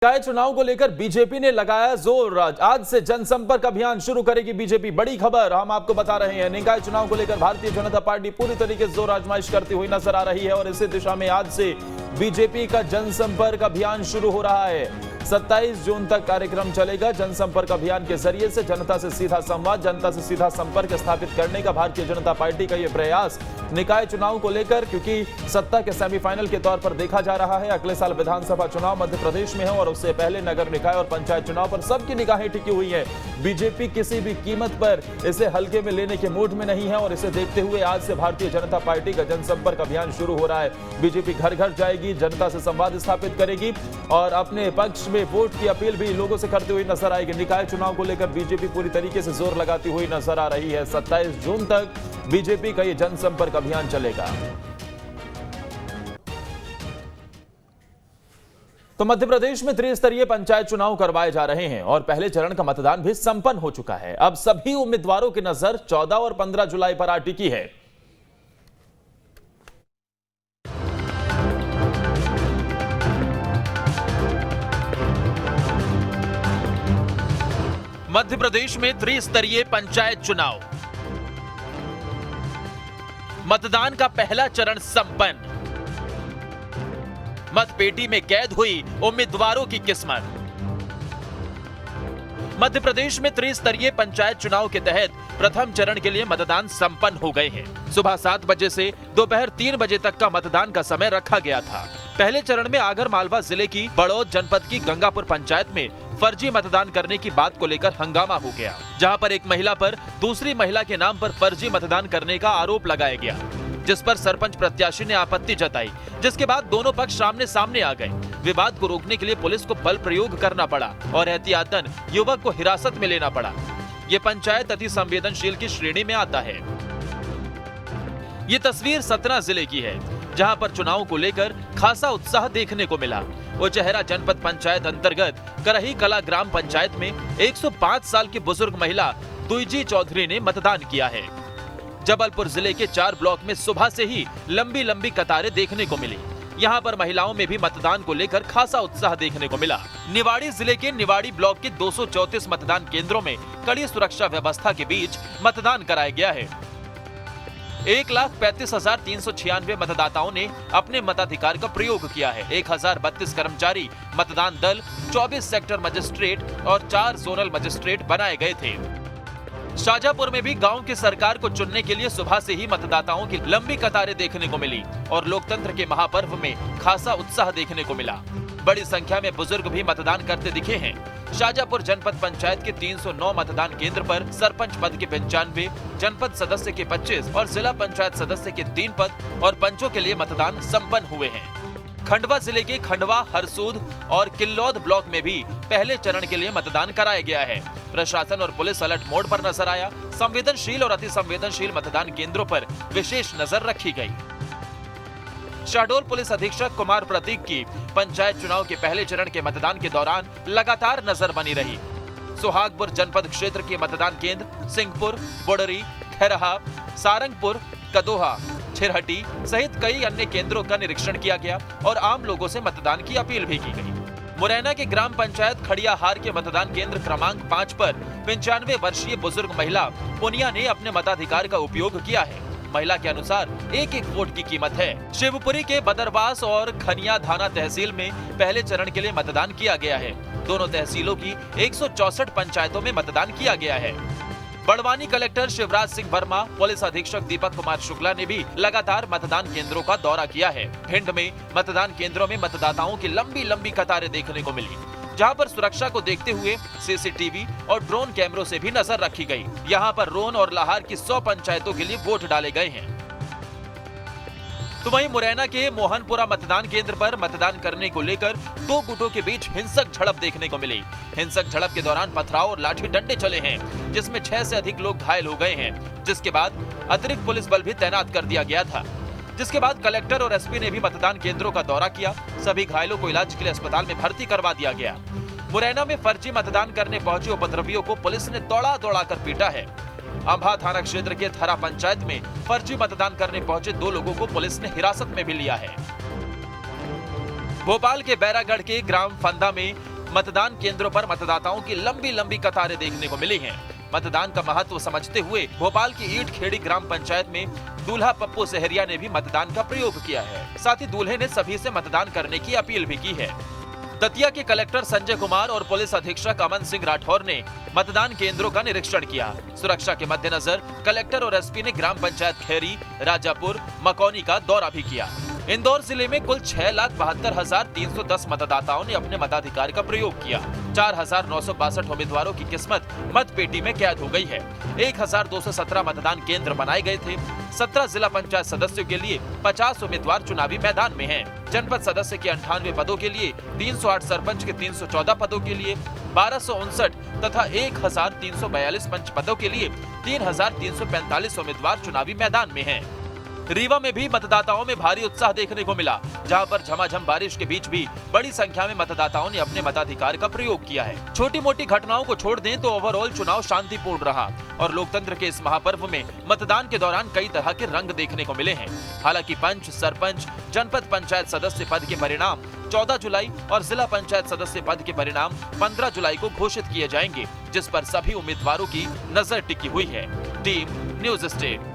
निकाय चुनाव को लेकर बीजेपी ने लगाया जोर। आज से जनसंपर्क अभियान शुरू करेगी बीजेपी। बड़ी खबर हम आपको बता रहे हैं। निकाय चुनाव को लेकर भारतीय जनता पार्टी पूरी तरीके से जोर आजमाइश करती हुई नजर आ रही है और इसी दिशा में आज से बीजेपी का जनसंपर्क अभियान शुरू हो रहा है। 27 जून तक कार्यक्रम चलेगा। जनसंपर्क अभियान के जरिए से जनता से सीधा संवाद, जनता से सीधा संपर्क स्थापित करने का भारतीय जनता पार्टी का यह प्रयास निकाय चुनाव को लेकर, क्योंकि सत्ता के सेमीफाइनल के तौर पर देखा जा रहा है। अगले साल विधानसभा चुनाव मध्य प्रदेश में है और उससे पहले नगर निकाय और पंचायत चुनाव पर सबकी निगाहें टिकी हुई है। बीजेपी किसी भी कीमत पर इसे हल्के में लेने के मूड में नहीं है और इसे देखते हुए आज से भारतीय जनता पार्टी का जनसंपर्क अभियान शुरू हो रहा है। बीजेपी घर घर जाएगी, जनता से संवाद स्थापित करेगी और अपने पक्ष में वोट की अपील भी लोगों से करती हुई नजर आएगी। निकाय चुनाव को लेकर बीजेपी पूरी तरीके से जोर लगाती हुई नजर आ रही है। 27 जून तक बीजेपी का यह जनसंपर्क अभियान चलेगा। तो मध्य प्रदेश में त्रिस्तरीय पंचायत चुनाव करवाए जा रहे हैं और पहले चरण का मतदान भी संपन्न हो चुका है। अब सभी उम्मीदवारों की नजर 14 और 15 जुलाई पर आ टिकी है। मध्य प्रदेश में त्रिस्तरीय पंचायत चुनाव, मतदान का पहला चरण संपन्न। मतपेटी में कैद हुई उम्मीदवारों की किस्मत। मध्य प्रदेश में त्रिस्तरीय पंचायत चुनाव के तहत प्रथम चरण के लिए मतदान संपन्न हो गए हैं। सुबह 7 बजे से दोपहर 3 बजे तक का मतदान का समय रखा गया था। पहले चरण में आगर मालवा जिले की बड़ौद जनपद की गंगापुर पंचायत में फर्जी मतदान करने की बात को लेकर हंगामा हो गया, जहां पर एक महिला पर दूसरी महिला के नाम पर फर्जी मतदान करने का आरोप लगाया गया, जिस पर सरपंच प्रत्याशी ने आपत्ति जताई, जिसके बाद दोनों पक्ष आमने सामने आ गए। विवाद को रोकने के लिए पुलिस को बल प्रयोग करना पड़ा और एहतियातन युवक को हिरासत में लेना पड़ा। ये पंचायत अति संवेदनशील की श्रेणी में आता है। ये तस्वीर सतना जिले की है, जहां पर चुनाव को लेकर खासा उत्साह देखने को मिला। उचेहरा जनपद पंचायत अंतर्गत करही कला ग्राम पंचायत में 105 साल की बुजुर्ग महिला तुईजी चौधरी ने मतदान किया है। जबलपुर जिले के 4 ब्लॉक में सुबह से ही लंबी लंबी कतारें देखने को मिली। यहाँ पर महिलाओं में भी मतदान को लेकर खासा उत्साह देखने को मिला। निवाड़ी जिले के निवाड़ी ब्लॉक के 234 मतदान केंद्रों में कड़ी सुरक्षा व्यवस्था के बीच मतदान कराया गया है। 1,35,396 मतदाताओं ने अपने मताधिकार का प्रयोग किया है। 1032 कर्मचारी, मतदान दल, 24 सेक्टर मजिस्ट्रेट और 4 जोनल मजिस्ट्रेट बनाए गए थे। शाजापुर में भी गांव की सरकार को चुनने के लिए सुबह से ही मतदाताओं की लंबी कतारें देखने को मिली और लोकतंत्र के महापर्व में खासा उत्साह देखने को मिला। बड़ी संख्या में बुजुर्ग भी मतदान करते दिखे हैं। शाजापुर जनपद पंचायत के 309 मतदान केंद्र पर सरपंच पद के 95, जनपद सदस्य के 25 और जिला पंचायत सदस्य के 3 पद और पंचों के लिए मतदान संपन्न हुए हैं। खंडवा जिले के खंडवा, हरसूद और किल्लौद ब्लॉक में भी पहले चरण के लिए मतदान कराया गया है। प्रशासन और पुलिस अलर्ट मोड पर नजर आया। संवेदनशील और अति संवेदनशील मतदान केंद्रों पर विशेष नजर रखी गई। शहडोल पुलिस अधीक्षक कुमार प्रतीक की पंचायत चुनाव के पहले चरण के मतदान के दौरान लगातार नजर बनी रही। सुहागपुर जनपद क्षेत्र के मतदान केंद्र सिंहपुर, बोडरी, खैरहा, सारंगपुर, कदोहा, छिरहटी सहित कई अन्य केंद्रों का निरीक्षण किया गया और आम लोगों से मतदान की अपील भी की गई। मुरैना के ग्राम पंचायत खड़ियाहार के मतदान केंद्र क्रमांक 5 पर 95 वर्षीय बुजुर्ग महिला पुनिया ने अपने मताधिकार का उपयोग किया है। महिला के अनुसार एक वोट की कीमत है। शिवपुरी के बदरवास और खनिया थाना तहसील में पहले चरण के लिए मतदान किया गया है। दोनों तहसीलों की 164 पंचायतों में मतदान किया गया है। बड़वानी कलेक्टर शिवराज सिंह वर्मा, पुलिस अधीक्षक दीपक कुमार शुक्ला ने भी लगातार मतदान केंद्रों का दौरा किया है। भिंड में मतदान केंद्रों में मतदाताओं की लंबी लंबी कतारें देखने को मिली, जहां पर सुरक्षा को देखते हुए सीसीटीवी और ड्रोन कैमरों से भी नजर रखी गई। यहां पर रोन और लाहार की 100 पंचायतों के लिए वोट डाले गए हैं। तो वहीं मुरैना के मोहनपुरा मतदान केंद्र पर मतदान करने को लेकर 2 गुटों के बीच हिंसक झड़प देखने को मिली। हिंसक झड़प के दौरान पथराव और लाठी डंडे चले हैं, जिसमें 6 से अधिक लोग घायल हो गए हैं, जिसके बाद अतिरिक्त पुलिस बल भी तैनात कर दिया गया था। जिसके बाद कलेक्टर और एसपी ने भी मतदान केंद्रों का दौरा किया। सभी घायलों को इलाज के लिए अस्पताल में भर्ती करवा दिया गया। मुरैना में फर्जी मतदान करने पहुंचे उपद्रवियों को पुलिस ने दौड़ा दौड़ा कर पीटा है। अंबा थाना क्षेत्र के थरा पंचायत में फर्जी मतदान करने पहुंचे 2 लोगों को पुलिस ने हिरासत में भी लिया है। भोपाल के बैरागढ़ के ग्राम फंदा में मतदान केंद्रों पर मतदाताओं की लंबी लंबी कतारें देखने को मिली हैं। मतदान का महत्व समझते हुए भोपाल की ईट खेड़ी ग्राम पंचायत में दूल्हा पप्पू सहरिया ने भी मतदान का प्रयोग किया है। साथ ही दूल्हे ने सभी से मतदान करने की अपील भी की है। दतिया के कलेक्टर संजय कुमार और पुलिस अधीक्षक अमन सिंह राठौर ने मतदान केंद्रों का निरीक्षण किया। सुरक्षा के मद्देनजर कलेक्टर और एसपी ने ग्राम पंचायत खैरी, राजापुर, मकौनी का दौरा भी किया। इंदौर जिले में कुल 6,72,310 मतदाताओं ने अपने मताधिकार का प्रयोग किया। 4,962 उम्मीदवारों की किस्मत मत पेटी में कैद हो गई है। 1,217 मतदान केंद्र बनाए गए थे। 17 जिला पंचायत सदस्यों के लिए 50 उम्मीदवार चुनावी मैदान में हैं। जनपद सदस्य के 98 पदों के लिए, 308 सरपंच के 314 पदों के लिए, 1259 तथा 1,342 पंच पदों के लिए 3,345 उम्मीदवार चुनावी मैदान में हैं। रीवा में भी मतदाताओं में भारी उत्साह देखने को मिला, जहां पर झमाझम बारिश के बीच भी बड़ी संख्या में मतदाताओं ने अपने मताधिकार का प्रयोग किया है। छोटी मोटी घटनाओं को छोड़ दें तो ओवरऑल चुनाव शांतिपूर्ण रहा और लोकतंत्र के इस महापर्व में मतदान के दौरान कई तरह के रंग देखने को मिले हैं। हालांकि पंच, सरपंच, जनपद पंचायत सदस्य पद के परिणाम 14 जुलाई और जिला पंचायत सदस्य पद के परिणाम 15 जुलाई को घोषित किए जाएंगे, जिस पर सभी उम्मीदवारों की नजर टिकी हुई है। Team news state.